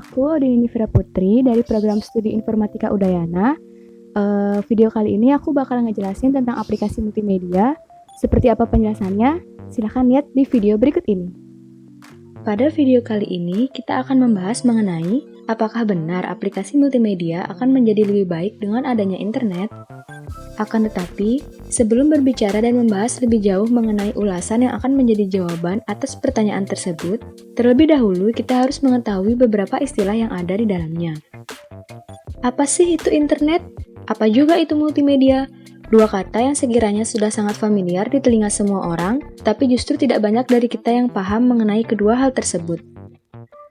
aku Odini Nivira Putri dari program studi Informatika Udayana. Video kali ini aku bakal ngejelasin tentang aplikasi multimedia. Seperti apa penjelasannya? Silahkan lihat di video berikut ini. Pada video kali ini, kita akan membahas mengenai apakah benar aplikasi multimedia akan menjadi lebih baik dengan adanya internet. Akan tetapi, sebelum berbicara dan membahas lebih jauh mengenai ulasan yang akan menjadi jawaban atas pertanyaan tersebut, terlebih dahulu kita harus mengetahui beberapa istilah yang ada di dalamnya. Apa sih itu internet? Apa juga itu multimedia? Dua kata yang sekiranya sudah sangat familiar di telinga semua orang, tapi justru tidak banyak dari kita yang paham mengenai kedua hal tersebut.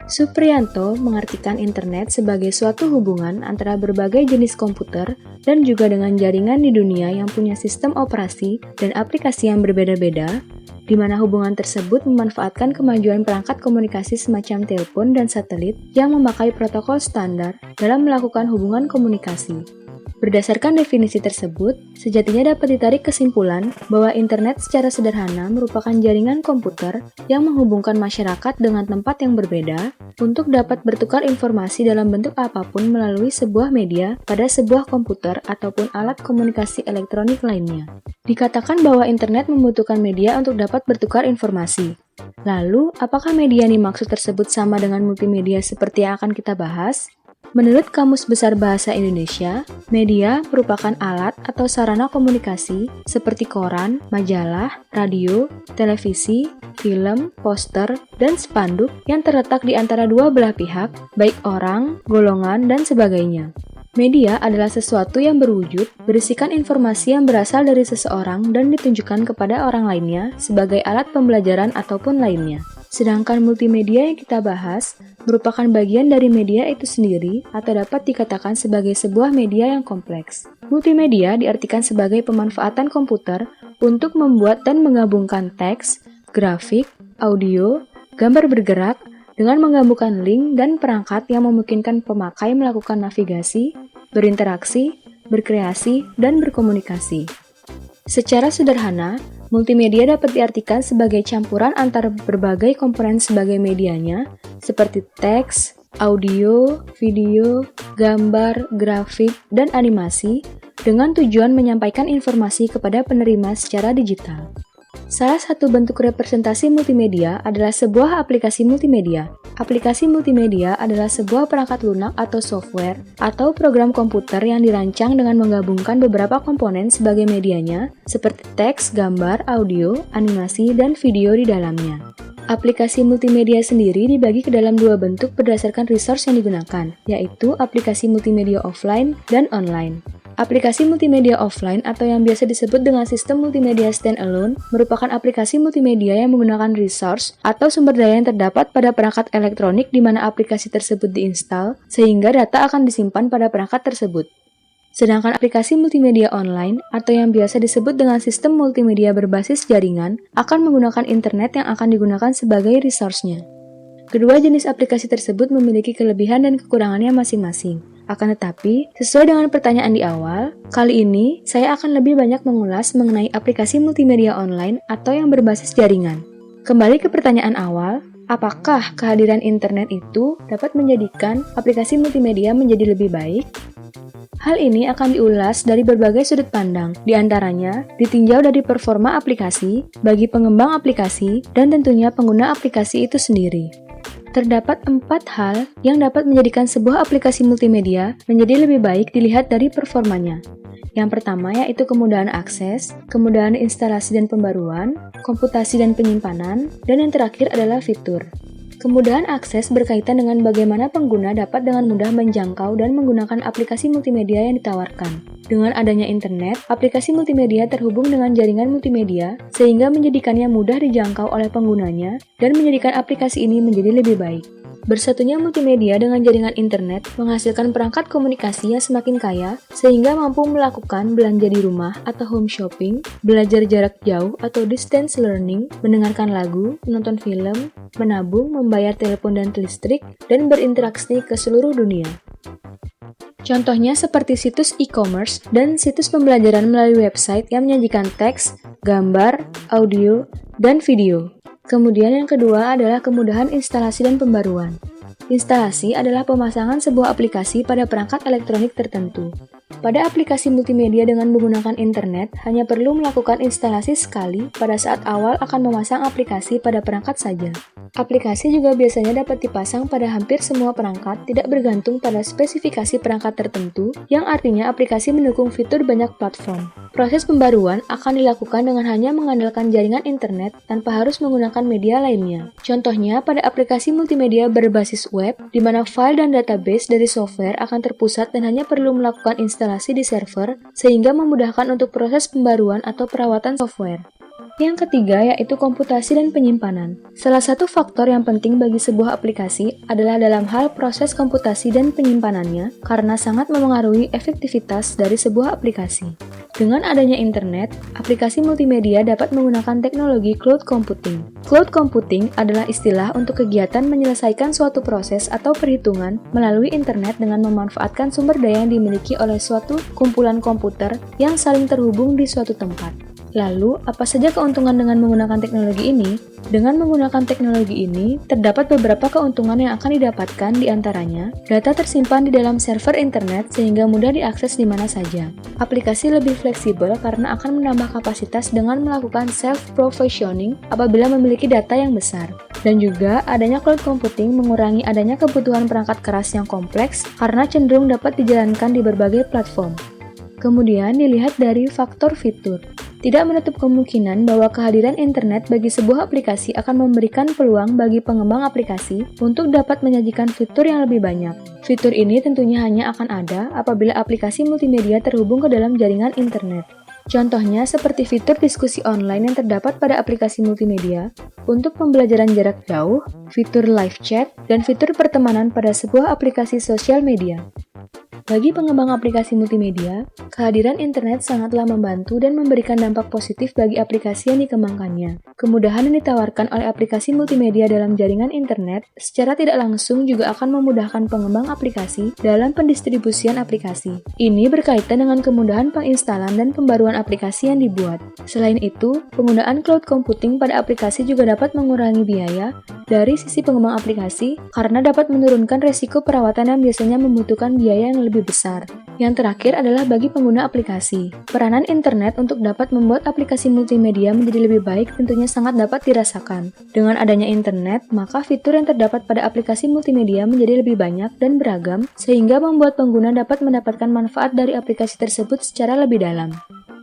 Supriyanto mengartikan internet sebagai suatu hubungan antara berbagai jenis komputer dan juga dengan jaringan di dunia yang punya sistem operasi dan aplikasi yang berbeda-beda, di mana hubungan tersebut memanfaatkan kemajuan perangkat komunikasi semacam telepon dan satelit yang memakai protokol standar dalam melakukan hubungan komunikasi. Berdasarkan definisi tersebut, sejatinya dapat ditarik kesimpulan bahwa internet secara sederhana merupakan jaringan komputer yang menghubungkan masyarakat dengan tempat yang berbeda untuk dapat bertukar informasi dalam bentuk apapun melalui sebuah media pada sebuah komputer ataupun alat komunikasi elektronik lainnya. Dikatakan bahwa internet membutuhkan media untuk dapat bertukar informasi. Lalu, apakah media yang dimaksud tersebut sama dengan multimedia seperti yang akan kita bahas? Menurut Kamus Besar Bahasa Indonesia, media merupakan alat atau sarana komunikasi seperti koran, majalah, radio, televisi, film, poster, dan spanduk yang terletak di antara dua belah pihak, baik orang, golongan, dan sebagainya. Media adalah sesuatu yang berwujud, berisikan informasi yang berasal dari seseorang dan ditunjukkan kepada orang lainnya sebagai alat pembelajaran ataupun lainnya. Sedangkan multimedia yang kita bahas merupakan bagian dari media itu sendiri atau dapat dikatakan sebagai sebuah media yang kompleks. Multimedia diartikan sebagai pemanfaatan komputer untuk membuat dan menggabungkan teks, grafik, audio, gambar bergerak dengan menggabungkan link dan perangkat yang memungkinkan pemakai melakukan navigasi, berinteraksi, berkreasi, dan berkomunikasi. Secara sederhana, multimedia dapat diartikan sebagai campuran antara berbagai komponen sebagai medianya, seperti teks, audio, video, gambar, grafik, dan animasi, dengan tujuan menyampaikan informasi kepada penerima secara digital. Salah satu bentuk representasi multimedia adalah sebuah aplikasi multimedia. Aplikasi multimedia adalah sebuah perangkat lunak atau software atau program komputer yang dirancang dengan menggabungkan beberapa komponen sebagai medianya, seperti teks, gambar, audio, animasi, dan video di dalamnya. Aplikasi multimedia sendiri dibagi ke dalam dua bentuk berdasarkan resource yang digunakan, yaitu aplikasi multimedia offline dan online. Aplikasi multimedia offline atau yang biasa disebut dengan sistem multimedia standalone merupakan aplikasi multimedia yang menggunakan resource atau sumber daya yang terdapat pada perangkat elektronik di mana aplikasi tersebut diinstal, sehingga data akan disimpan pada perangkat tersebut. Sedangkan aplikasi multimedia online atau yang biasa disebut dengan sistem multimedia berbasis jaringan akan menggunakan internet yang akan digunakan sebagai resource-nya. Kedua jenis aplikasi tersebut memiliki kelebihan dan kekurangannya masing-masing. Akan tetapi, sesuai dengan pertanyaan di awal, kali ini saya akan lebih banyak mengulas mengenai aplikasi multimedia online atau yang berbasis jaringan. Kembali ke pertanyaan awal, apakah kehadiran internet itu dapat menjadikan aplikasi multimedia menjadi lebih baik? Hal ini akan diulas dari berbagai sudut pandang, di antaranya ditinjau dari performa aplikasi, bagi pengembang aplikasi, dan tentunya pengguna aplikasi itu sendiri. Terdapat 4 hal yang dapat menjadikan sebuah aplikasi multimedia menjadi lebih baik dilihat dari performanya. Yang pertama yaitu kemudahan akses, kemudahan instalasi dan pembaruan, komputasi dan penyimpanan, dan yang terakhir adalah fitur. Kemudahan akses berkaitan dengan bagaimana pengguna dapat dengan mudah menjangkau dan menggunakan aplikasi multimedia yang ditawarkan. Dengan adanya internet, aplikasi multimedia terhubung dengan jaringan multimedia sehingga menjadikannya mudah dijangkau oleh penggunanya dan menjadikan aplikasi ini menjadi lebih baik. Bersatunya multimedia dengan jaringan internet menghasilkan perangkat komunikasi yang semakin kaya sehingga mampu melakukan belanja di rumah atau home shopping, belajar jarak jauh atau distance learning, mendengarkan lagu, menonton film, menabung, membayar telepon dan listrik, dan berinteraksi ke seluruh dunia. Contohnya seperti situs e-commerce dan situs pembelajaran melalui website yang menyajikan teks, gambar, audio, dan video. Kemudian yang kedua adalah kemudahan instalasi dan pembaruan. Instalasi adalah pemasangan sebuah aplikasi pada perangkat elektronik tertentu. Pada aplikasi multimedia dengan menggunakan internet, hanya perlu melakukan instalasi sekali pada saat awal akan memasang aplikasi pada perangkat saja. Aplikasi juga biasanya dapat dipasang pada hampir semua perangkat, tidak bergantung pada spesifikasi perangkat tertentu, yang artinya aplikasi mendukung fitur banyak platform. Proses pembaruan akan dilakukan dengan hanya mengandalkan jaringan internet tanpa harus menggunakan media lainnya. Contohnya pada aplikasi multimedia berbasis web, di mana file dan database dari software akan terpusat dan hanya perlu melakukan instalasi di server, sehingga memudahkan untuk proses pembaruan atau perawatan software. Yang ketiga yaitu komputasi dan penyimpanan. Salah satu faktor yang penting bagi sebuah aplikasi adalah dalam hal proses komputasi dan penyimpanannya karena sangat memengaruhi efektivitas dari sebuah aplikasi. Dengan adanya internet, aplikasi multimedia dapat menggunakan teknologi cloud computing. Cloud computing adalah istilah untuk kegiatan menyelesaikan suatu proses atau perhitungan melalui internet dengan memanfaatkan sumber daya yang dimiliki oleh suatu kumpulan komputer yang saling terhubung di suatu tempat. Lalu, apa saja keuntungan dengan menggunakan teknologi ini? Dengan menggunakan teknologi ini, terdapat beberapa keuntungan yang akan didapatkan di antaranya, data tersimpan di dalam server internet sehingga mudah diakses di mana saja. Aplikasi lebih fleksibel karena akan menambah kapasitas dengan melakukan self-provisioning apabila memiliki data yang besar. Dan juga, adanya cloud computing mengurangi adanya kebutuhan perangkat keras yang kompleks karena cenderung dapat dijalankan di berbagai platform. Kemudian dilihat dari faktor fitur. Tidak menutup kemungkinan bahwa kehadiran internet bagi sebuah aplikasi akan memberikan peluang bagi pengembang aplikasi untuk dapat menyajikan fitur yang lebih banyak. Fitur ini tentunya hanya akan ada apabila aplikasi multimedia terhubung ke dalam jaringan internet. Contohnya seperti fitur diskusi online yang terdapat pada aplikasi multimedia, untuk pembelajaran jarak jauh, fitur live chat, dan fitur pertemanan pada sebuah aplikasi sosial media. Bagi pengembang aplikasi multimedia, kehadiran internet sangatlah membantu dan memberikan dampak positif bagi aplikasi yang dikembangkannya. Kemudahan yang ditawarkan oleh aplikasi multimedia dalam jaringan internet secara tidak langsung juga akan memudahkan pengembang aplikasi dalam pendistribusian aplikasi. Ini berkaitan dengan kemudahan penginstalan dan pembaruan aplikasi yang dibuat. Selain itu, penggunaan cloud computing pada aplikasi juga dapat mengurangi biaya dari sisi pengembang aplikasi karena dapat menurunkan resiko perawatan yang biasanya membutuhkan biaya yang lebih besar. Yang terakhir adalah bagi pengguna aplikasi. Peranan internet untuk dapat membuat aplikasi multimedia menjadi lebih baik tentunya sangat dapat dirasakan. Dengan adanya internet, maka fitur yang terdapat pada aplikasi multimedia menjadi lebih banyak dan beragam, sehingga membuat pengguna dapat mendapatkan manfaat dari aplikasi tersebut secara lebih dalam.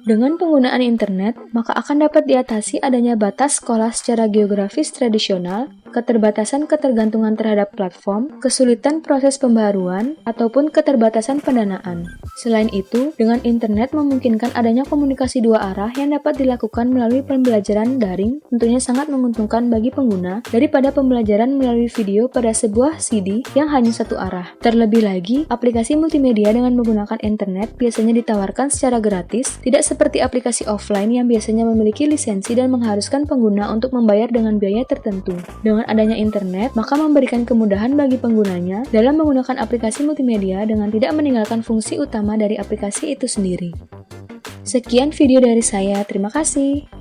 Dengan penggunaan internet, maka akan dapat diatasi adanya batas sekolah secara geografis tradisional, keterbatasan ketergantungan terhadap platform, kesulitan proses pembaruan, ataupun keterbatasan pendanaan. Selain itu, dengan internet memungkinkan adanya komunikasi dua arah yang dapat dilakukan melalui pembelajaran daring, tentunya sangat menguntungkan bagi pengguna daripada pembelajaran melalui video pada sebuah CD yang hanya satu arah. Terlebih lagi, aplikasi multimedia dengan menggunakan internet biasanya ditawarkan secara gratis, tidak seperti aplikasi offline yang biasanya memiliki lisensi dan mengharuskan pengguna untuk membayar dengan biaya tertentu. Dengan adanya internet, maka memberikan kemudahan bagi penggunanya dalam menggunakan aplikasi multimedia dengan tidak meninggalkan fungsi utama dari aplikasi itu sendiri. Sekian video dari saya, terima kasih.